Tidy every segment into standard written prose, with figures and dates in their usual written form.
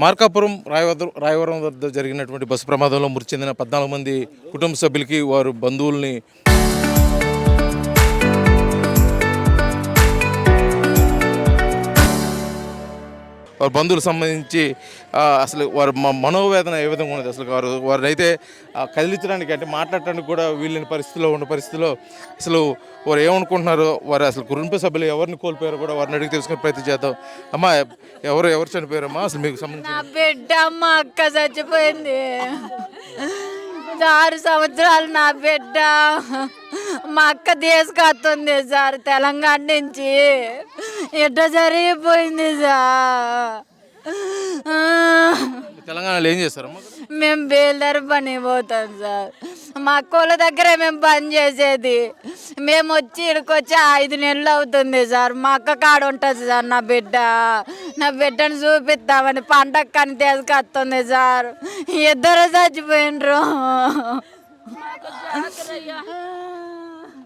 మార్కాపురం రాయవరం వద్ద జరిగినటువంటి బస్సు ప్రమాదంలో మృతి చెందిన 14 మంది కుటుంబ సభ్యులకి వారు బంధువుల్ని వారి బంధువులకు సంబంధించి అసలు వారి మనోవేదన ఏ విధంగా ఉన్నది, అసలు వారిని అయితే కదిలించడానికి అంటే మాట్లాడటానికి కూడా వీళ్ళని ఉన్న పరిస్థితిలో అసలు వారు ఏమనుకుంటున్నారో, వారు అసలు కుటుంబ సభ్యులు ఎవరిని కోల్పోయారో కూడా వారిని అడిగి తెలుసుకునే ప్రయత్నం చేద్దాం. అమ్మా, ఎవరు చనిపోయారమ్మా? అసలు మీకు సంబంధించి నా బిడ్డ మా అక్క చచ్చిపోయింది. 6 సంవత్సరాలు నా బిడ్డ. మా అక్క తీసుకొస్తుంది సార్ తెలంగాణ నుంచి. ఎట్లా జరిగిపోయింది సార్. తెలంగాణలో ఏం చేస్తారమ్మా? మేము బేల్దారి పని పోతాం సార్. మా అక్కల దగ్గరే మేము పని చేసేది. మేము వచ్చి ఇక్కడికి వచ్చి 5 నెలలు అవుతుంది సార్. మా అక్క కాడ ఉంటుంది సార్ నా బిడ్డను చూపిస్తామని పండక్కని తీసుకొస్తుంది సార్. ఇద్దరు చచ్చిపోయినరు.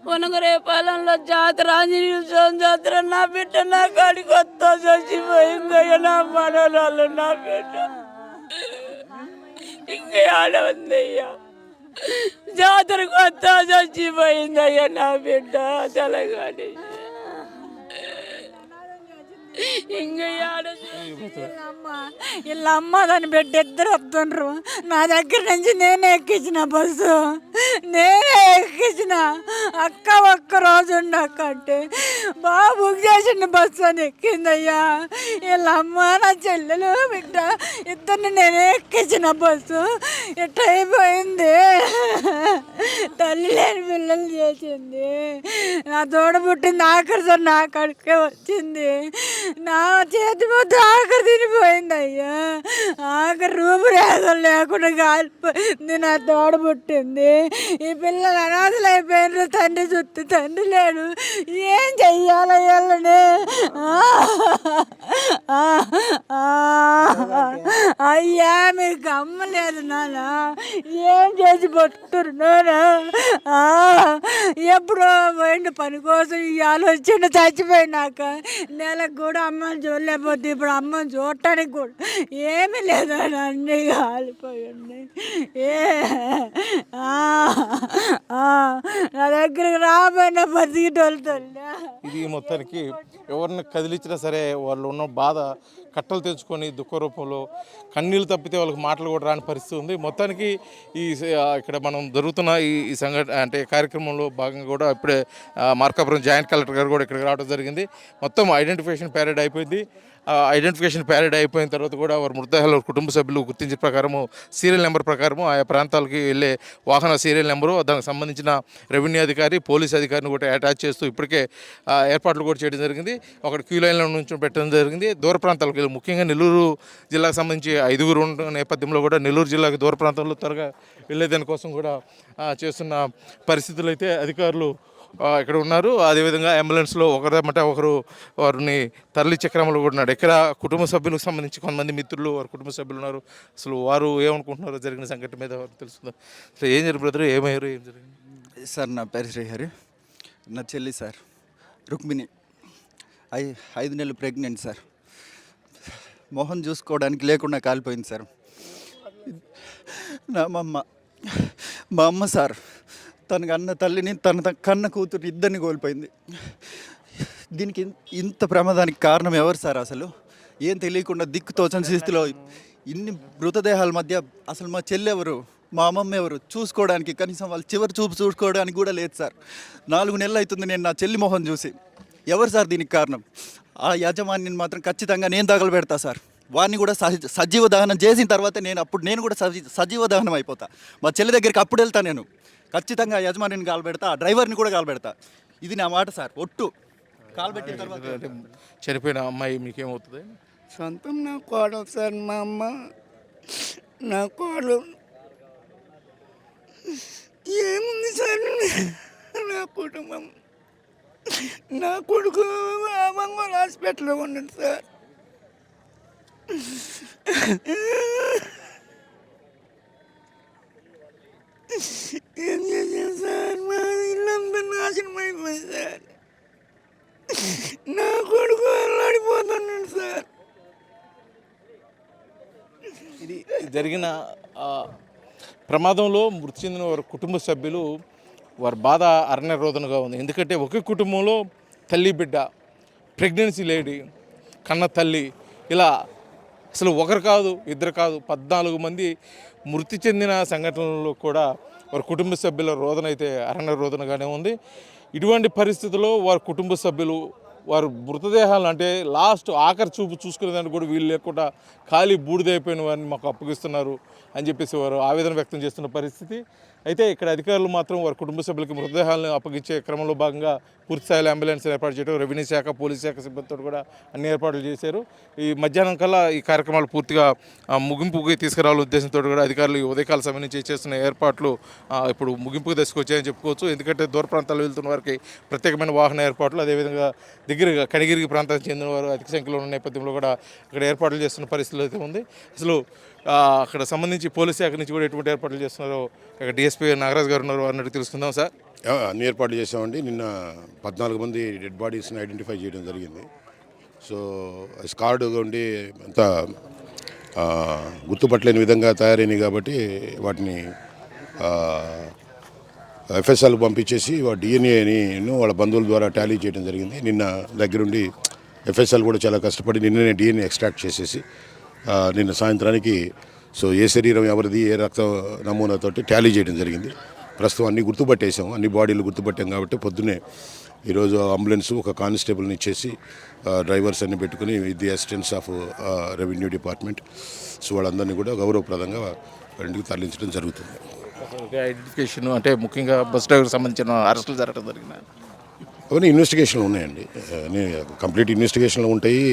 వనగరేపాలెంలో జాతర, ఆంజనేయ స్వామి జాతర. నా బిడ్డ నా కాడికి వస్తా చచ్చిపోయిందయ్యా. నా మనోళ్ళు నా బిడ్డ ఇంకా ఆడ ఉందయ్యా. జాతరకు వస్తా చచ్చిపోయిందయ్యా నా బిడ్డ తెలంగాణ. వీళ్ళ అమ్మ దాన్ని పెట్టి ఇద్దరు వస్తుండ్రు. నా దగ్గర నుంచి నేనే ఎక్కించిన బస్సు. అక్క ఒక్క రోజు ఉండక్క అంటే బాగా బుక్ చేసిన బస్సు అని ఎక్కిందయ్యా. వీళ్ళ అమ్మ నా చెల్లెలు బిడ్డ ఇద్దరిని నేనే ఎక్కించిన బస్సు. ఇట్లా అయిపోయింది. తల్లి లేని పిల్లలు చేసింది. నా తోడ పుట్టింది ఆఖరితో నా కడికే వచ్చింది. నా చేతి మొత్తం ఆఖరి తినిపోయింది అయ్యా. ఆఖరి రూపురేఖలు లేకుండా కాలిపోయింది. నా తోడ పుట్టింది. ఈ పిల్లలు అనాథలు అయిపోయినారు. తండ్రి చుట్టూ తండ్రి లేడు. ఏం చెయ్యాలి వీళ్ళని? అయ్యా మీకు అమ్మ లేదు నాన్న. ఏం చేసి పట్టుకున్నానా? ఎప్పుడో పోయిండు పని కోసం. ఈ ఆలోచన చచ్చిపోయినాక నెలకు కూడా అమ్మని చూడలేకపోతే ఇప్పుడు అమ్మని చూడటానికి కూడా ఏమీ లేదు. అన్నీ కాలిపోయింది. నా దగ్గరికి రాబోయిన బతికిటోళ్ళతో ఇది మొత్తానికి ఎవరిని కదిలించినా సరే వాళ్ళు ఉన్న బాధ కట్టలు తెచ్చుకొని దుఃఖ రూపంలో కన్నీళ్ళు తప్పితే వాళ్ళకి మాటలు కూడా రాని పరిస్థితి ఉంది. మొత్తానికి ఇక్కడ మనం జరుగుతున్న ఈ సంఘటన అంటే కార్యక్రమంలో భాగంగా కూడా ఇప్పుడే మార్కాపురం జాయింట్ కలెక్టర్ గారు కూడా ఇక్కడికి రావడం జరిగింది. మొత్తం ఐడెంటిఫికేషన్ ప్యారేడ్ అయిపోయింది. ఐడెంటిఫికేషన్ ప్యారేడ్ అయిపోయిన తర్వాత కూడా వారి మృతదేహాలు కుటుంబ సభ్యులు గుర్తించిన ప్రకారము సీరియల్ నెంబర్ ప్రకారము ఆయా ప్రాంతాలకి వెళ్ళే వాహన సీరియల్ నెంబరు, దానికి సంబంధించిన రెవెన్యూ అధికారి, పోలీస్ అధికారిని కూడా అటాచ్ చేస్తూ ఇప్పటికే ఏర్పాట్లు కూడా చేయడం జరిగింది. ఒక క్యూ లైన్లో నుంచి పెట్టడం జరిగింది. దూర ప్రాంతాలకు ముఖ్యంగా నెల్లూరు జిల్లాకు సంబంధించి 5 ఉన్న నేపథ్యంలో కూడా నెల్లూరు జిల్లాకి దూర ప్రాంతంలో త్వరగా వెళ్ళేదానికోసం కూడా చేస్తున్న పరిస్థితులు అయితే అధికారులు ఇక్కడ ఉన్నారు. అదేవిధంగా అంబులెన్స్లో ఒకరు వారిని తరలించే క్రమంలో కూడా ఉన్నాడు. ఇక్కడ కుటుంబ సభ్యులకు సంబంధించి కొంతమంది మిత్రులు వారి కుటుంబ సభ్యులు ఉన్నారు. అసలు వారు ఏమనుకుంటున్నారో జరిగిన సంఘటన మీద వారు తెలుస్తుందా? అసలు ఏం జరిగింది బ్రదర్? ఏమయ్యారు? ఏం జరిగింది సార్? నా పేరు శ్రీహరి. నా చెల్లి సార్ రుక్మిణి 5 నెలలు ప్రెగ్నెంట్ సార్. మొహం చూసుకోవడానికి లేకుండా కాలిపోయింది సార్. మా అమ్మ సార్ తనకు అన్న తల్లిని తన కన్న కూతురు ఇద్దరిని కోల్పోయింది. దీనికి ఇంత ప్రమాదానికి కారణం ఎవరు సార్? అసలు ఏం తెలియకుండా దిక్కుతోచని స్థితిలో ఇన్ని మృతదేహాల మధ్య అసలు మా చెల్లి ఎవరు, మా అమ్మమ్మ ఎవరు చూసుకోవడానికి కనీసం వాళ్ళు చివరి చూపు చూసుకోవడానికి కూడా లేదు సార్. 4 నెలలు అవుతుంది నేను నా చెల్లి మొహం చూసి. ఎవరు సార్ దీనికి కారణం? ఆ యాజమాన్యం మాత్రం ఖచ్చితంగా నేను తగలబెడతా సార్. వాడిని కూడా సజీవ దహనం చేసిన తర్వాత నేను కూడా సజీవ దహనం అయిపోతా. మా చెల్లి దగ్గరికి అప్పుడు వెళ్తా. నేను ఖచ్చితంగా యజమానిని కాల్పెడతా, ఆ డ్రైవర్ని కూడా కాల్పెడతా. ఇది నా మాట సార్. ఒట్టు కాల్పెట్టిన తర్వాత చనిపోయిన అమ్మాయి మీకేమవుతుంది? సొంతం నా కోడలు సార్. మా అమ్మ నా కోడలు. ఏముంది సార్ నా కుటుంబం? నా కొడుకు మంగళ హాస్పిటల్లో ఉన్నాడు సార్. ఏం చేశాను సార్? మా ఇల్లంతా నాశనం అయిపోయింది సార్. నా కొడుకు అల్లాడిపోతున్నాడు సార్. ఇది జరిగిన ఆ, ప్రమాదంలో మృతి చెందిన వారి కుటుంబ సభ్యులు వారి బాధ అరణ్యరోధనగా ఉంది. ఎందుకంటే ఒకే కుటుంబంలో తల్లి బిడ్డ, ప్రెగ్నెన్సీ లేడీ, కన్న తల్లి, ఇలా అసలు ఒకరు కాదు ఇద్దరు కాదు 14 మంది మృతి చెందిన సంఘటనలో కూడా వారి కుటుంబ సభ్యుల రోదన అయితే అరణ్య రోదనగానే ఉంది. ఇటువంటి పరిస్థితుల్లో వారి కుటుంబ సభ్యులు వారు మృతదేహాలు అంటే లాస్ట్ ఆఖరి చూపు చూసుకునేదానికి కూడా వీళ్ళు లేకుండా ఖాళీ బూడిదైపోయిన వారిని మాకు అప్పగిస్తున్నారు అని చెప్పేసి వారు ఆవేదన వ్యక్తం చేస్తున్న పరిస్థితి. అయితే ఇక్కడ అధికారులు మాత్రం వారి కుటుంబ సభ్యులకి మృతదేహాలను అప్పగించే క్రమంలో భాగంగా పూర్తిస్థాయిలో అంబులెన్స్ ఏర్పాటు చేయడం, రెవెన్యూ శాఖ, పోలీస్ శాఖ సిబ్బందితో కూడా అన్ని ఏర్పాట్లు చేశారు. ఈ మధ్యాహ్నం కల్లా ఈ కార్యక్రమాలు పూర్తిగా ముగింపుకి తీసుకురావాలనే ఉద్దేశంతో కూడా అధికారులు ఈ ఉదయకాల సమయం నుంచి చేస్తున్న ఏర్పాట్లు ఇప్పుడు ముగింపుకు తీసుకొచ్చాయని చెప్పుకోవచ్చు. ఎందుకంటే దూర ప్రాంతాల్లో వెళ్తున్న వారికి ప్రత్యేకమైన వాహన ఏర్పాట్లు, అదేవిధంగా దగ్గరగా కనిగిరి ప్రాంతానికి చెందిన వారు అధిక సంఖ్యలో ఉన్న నేపథ్యంలో కూడా ఇక్కడ ఏర్పాట్లు చేస్తున్న పరిస్థితులు అయితే ఉంది. అసలు అక్కడ సంబంధించి పోలీస్ శాఖ నుంచి కూడా ఎటువంటి ఏర్పాట్లు చేస్తున్నారో ఇక్కడ డిఎస్పీ నాగరాజ్ గారు ఉన్నారు, అన్నట్టు తెలుసుకుందాం. సార్, అన్ని ఏర్పాట్లు చేసామండి. నిన్న 14 మంది డెడ్ బాడీస్ని ఐడెంటిఫై చేయడం జరిగింది. సో స్కార్డ్గా ఉండి అంత గుర్తుపట్టలేని విధంగా తయారైనవి కాబట్టి వాటిని ఎఫ్ఎస్ఎల్ పంపించేసి డిఎన్ఏని వాళ్ళ బంధువుల ద్వారా టాలీ చేయడం జరిగింది. నిన్న దగ్గరుండి ఎఫ్ఎస్ఎల్ కూడా చాలా కష్టపడి నిన్ననే డిఎన్ఏ ఎక్స్ట్రాక్ట్ చేసేసి నిన్న సాయంత్రానికి సో ఏ శరీరం ఎవరిది, ఏ రక్త నమూనాతోటి టాలీ చేయడం జరిగింది. ప్రస్తుతం అన్ని గుర్తుపట్టేసాం, అన్ని బాడీలు గుర్తుపట్టాం కాబట్టి పొద్దున్నే ఈరోజు అంబులెన్స్ ఒక కానిస్టేబుల్ని ఇచ్చేసి డ్రైవర్స్ అన్ని పెట్టుకుని with the assistance of revenue department so వాళ్ళందరినీ కూడా గౌరవప్రదంగా ఇంటికి తరలించడం జరుగుతుంది. ఐడెంటిఫికేషన్ అంటే ముఖ్యంగా బస్ డ్రైవర్కి సంబంధించిన అరెస్టులు జరగడం జరిగిన అవన్నీ ఇన్వెస్టిగేషన్లు ఉన్నాయండి, అన్నీ కంప్లీట్ ఇన్వెస్టిగేషన్లు ఉంటాయి.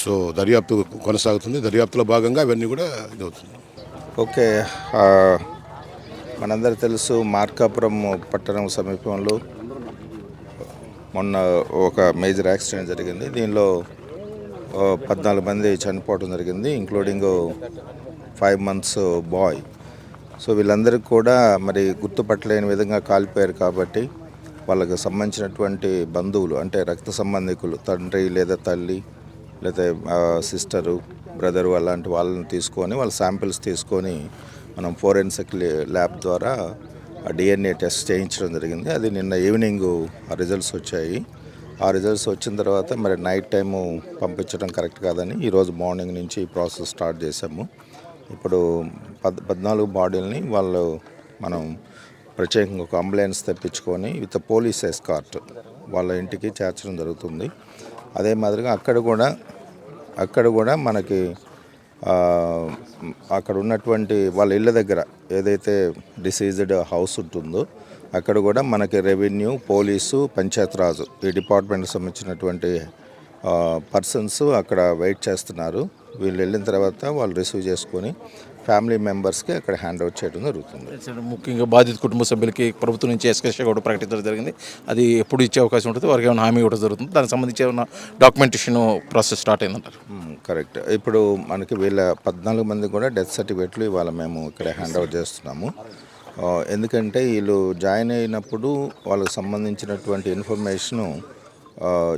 సో దర్యాప్తు కొనసాగుతుంది. దర్యాప్తులో భాగంగా అవన్నీ కూడా ఇదవుతుంది. ఓకే, మనందరూ తెలుసు మార్కాపురం పట్టణం సమీపంలో మొన్న ఒక మేజర్ యాక్సిడెంట్ జరిగింది. దీనిలో 14 మంది చనిపోవడం జరిగింది, ఇంక్లూడింగ్ 5 months బాయ్. సో వీళ్ళందరికీ కూడా మరి గుర్తుపట్టలేని విధంగా కాలిపోయారు కాబట్టి వాళ్ళకి సంబంధించినటువంటి బంధువులు అంటే రక్త సంబంధికులు, తండ్రి లేదా తల్లి లేదా సిస్టరు, బ్రదరు అలాంటి వాళ్ళని తీసుకొని వాళ్ళ శాంపిల్స్ తీసుకొని మనం ఫోరెన్సిక్ ల్యాబ్ ద్వారా డిఎన్ఏ టెస్ట్ చేయించడం జరిగింది. అది నిన్న ఈవినింగ్ ఆ రిజల్ట్స్ వచ్చాయి. ఆ రిజల్ట్స్ వచ్చిన తర్వాత మరి నైట్ టైము పంపించడం కరెక్ట్ కాదని ఈరోజు మార్నింగ్ నుంచి ఈ ప్రాసెస్ స్టార్ట్ చేసాము. ఇప్పుడు 14 బాడీలని మనం ప్రత్యేకంగా ఒక అంబులెన్స్ తెప్పించుకొని విత్ పోలీస్ ఎస్కార్ట్ వాళ్ళ ఇంటికి చేర్చడం జరుగుతుంది. అదే మాదిరిగా అక్కడ కూడా మనకి అక్కడ ఉన్నటువంటి వాళ్ళ ఇళ్ళ దగ్గర ఏదైతే డిసీజ్డ్ హౌస్ ఉంటుందో అక్కడ కూడా మనకి రెవెన్యూ, పోలీసు, పంచాయతీరాజు ఈ డిపార్ట్మెంట్కి సంబంధించినటువంటి పర్సన్స్ అక్కడ వెయిట్ చేస్తున్నారు. వీళ్ళు వెళ్ళిన తర్వాత వాళ్ళు రిసీవ్ చేసుకొని ఫ్యామిలీ మెంబర్స్కి అక్కడ హ్యాండ్ ఓవర్ చేయడం జరుగుతుంది. ముఖ్యంగా బాధిత కుటుంబ సభ్యులకి ప్రభుత్వం నుంచి ఎస్కేష కూడా ప్రకటించడం జరిగింది. అది ఎప్పుడు ఇచ్చే అవకాశం ఉంటుంది, వారికి ఏమైనా హామీ ఇవ్వడం జరుగుతుంది, దానికి సంబంధించి ఏమైనా డాక్యుమెంటేషన్ ప్రాసెస్ స్టార్ట్ అయిందంటారు? కరెక్ట్. ఇప్పుడు మనకి వీళ్ళ 14 మంది కూడా డెత్ సర్టిఫికేట్లు ఇవాళ మేము ఇక్కడ హ్యాండ్ ఓవర్ చేస్తున్నాము. ఎందుకంటే వీళ్ళు జాయిన్ అయినప్పుడు వాళ్ళకి సంబంధించినటువంటి ఇన్ఫర్మేషను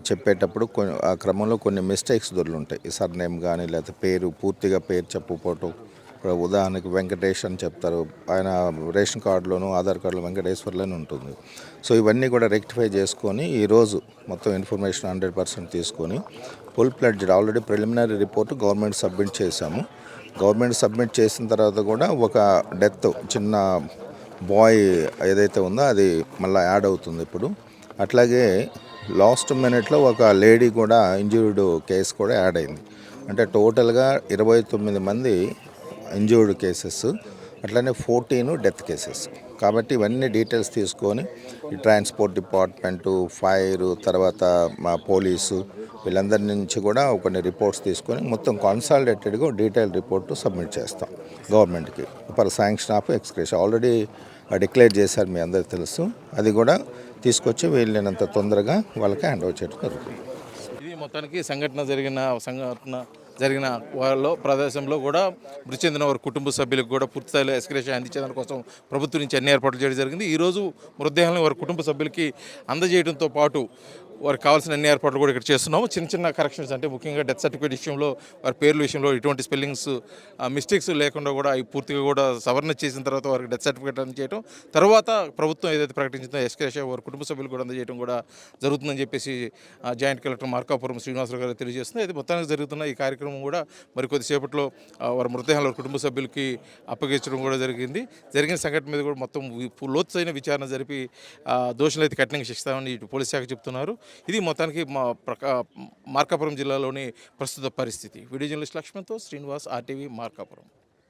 చెప్పేటప్పుడు ఆ క్రమంలో కొన్ని మిస్టేక్స్ దొరుకుతాయి. ఈ సర్నేమ్ కానీ లేకపోతే పూర్తిగా పేరు చెప్పకపోవటం. ఇప్పుడు ఉదాహరణకి వెంకటేష్ అని చెప్తారు, ఆయన రేషన్ కార్డులోను ఆధార్ కార్డులో వెంకటేశ్వర్లోనే ఉంటుంది. సో ఇవన్నీ కూడా రెక్టిఫై చేసుకొని ఈరోజు మొత్తం ఇన్ఫర్మేషన్ 100% తీసుకొని full pledged already preliminary report government submit చేశాము. గవర్నమెంట్ సబ్మిట్ చేసిన తర్వాత కూడా ఒక డెత్ చిన్న బాయ్ ఏదైతే ఉందో అది మళ్ళీ యాడ్ అవుతుంది ఇప్పుడు. అట్లాగే లాస్ట్ మినిట్లో ఒక లేడీ కూడా ఇంజ్యూర్డ్ కేసు కూడా యాడ్ అయింది. అంటే టోటల్గా 29 మంది ఇంజ్యూర్డ్ కేసెస్, అట్లనే 14 డెత్ కేసెస్. కాబట్టి ఇవన్నీ డీటెయిల్స్ తీసుకొని ఈ ట్రాన్స్పోర్ట్ డిపార్ట్మెంటు, ఫైర్, తర్వాత మా పోలీసు వీళ్ళందరి నుంచి కూడా కొన్ని రిపోర్ట్స్ తీసుకొని మొత్తం కన్సాలిడేటెడ్గా డీటెయిల్ రిపోర్టు సబ్మిట్ చేస్తాం గవర్నమెంట్కి for sanction of ex gratia. Already declare చేశారు, మీ అందరికీ తెలుసు. అది కూడా తీసుకొచ్చి వీళ్ళనంత తొందరగా వాళ్ళకి హ్యాండ్ ఓవర్ చేయడం జరుగుతుంది. ఇది మొత్తానికి సంఘటన జరిగిన వాళ్ళ ప్రదేశంలో కూడా మృతి చెందిన వారి కుటుంబ సభ్యులకు కూడా పూర్తిస్థాయిలో ఎస్క్రేషన్ అందించడం కోసం ప్రభుత్వం నుంచి అన్ని ఏర్పాట్లు చేయడం జరిగింది. ఈరోజు మృతదేహాలను వారి కుటుంబ సభ్యులకి అందజేయడంతో పాటు వారికి కావాల్సిన అన్ని ఏర్పాట్లు కూడా ఇక్కడ చేస్తున్నాము. చిన్న చిన్న కరెక్షన్స్ అంటే ముఖ్యంగా డెత్ సర్టిఫికేట్ విషయంలో వారి పేర్ల విషయంలో ఎటువంటి స్పెల్లింగ్స్ మిస్టేక్స్ లేకుండా కూడా అవి పూర్తిగా కూడా సవరణ చేసిన తర్వాత వారికి డెత్ సర్టిఫికేట్ అందజేయడం, తర్వాత ప్రభుత్వం ఏదైతే ప్రకటించిందో ఎస్కేషా వారి కుటుంబ సభ్యులు కూడా అందజేయడం కూడా జరుగుతుందని చెప్పేసి జాయింట్ కలెక్టర్ మార్కాపురం శ్రీనివాసరావు గారు తెలియజేస్తుంది. అయితే మొత్తానికి జరుగుతున్న ఈ కార్యక్రమం కూడా మరి కొద్దిసేపట్లో వారి మృతదేహాలు వారి కుటుంబ సభ్యులకి అప్పగించడం కూడా జరిగింది. జరిగిన సంఘటన మీద కూడా మొత్తం లోతైన విచారణ జరిపి దోషులైతే కఠినంగా శిక్షిస్తామని ఇటు పోలీస్ శాఖ చెప్తున్నారు. ఇది మొత్తానికి మార్కాపురం జిల్లాలోని ప్రస్తుత పరిస్థితి. వీడియో జర్నలిస్ట్ లక్ష్మణ్తో శ్రీనివాస్, RTV, మార్కాపురం.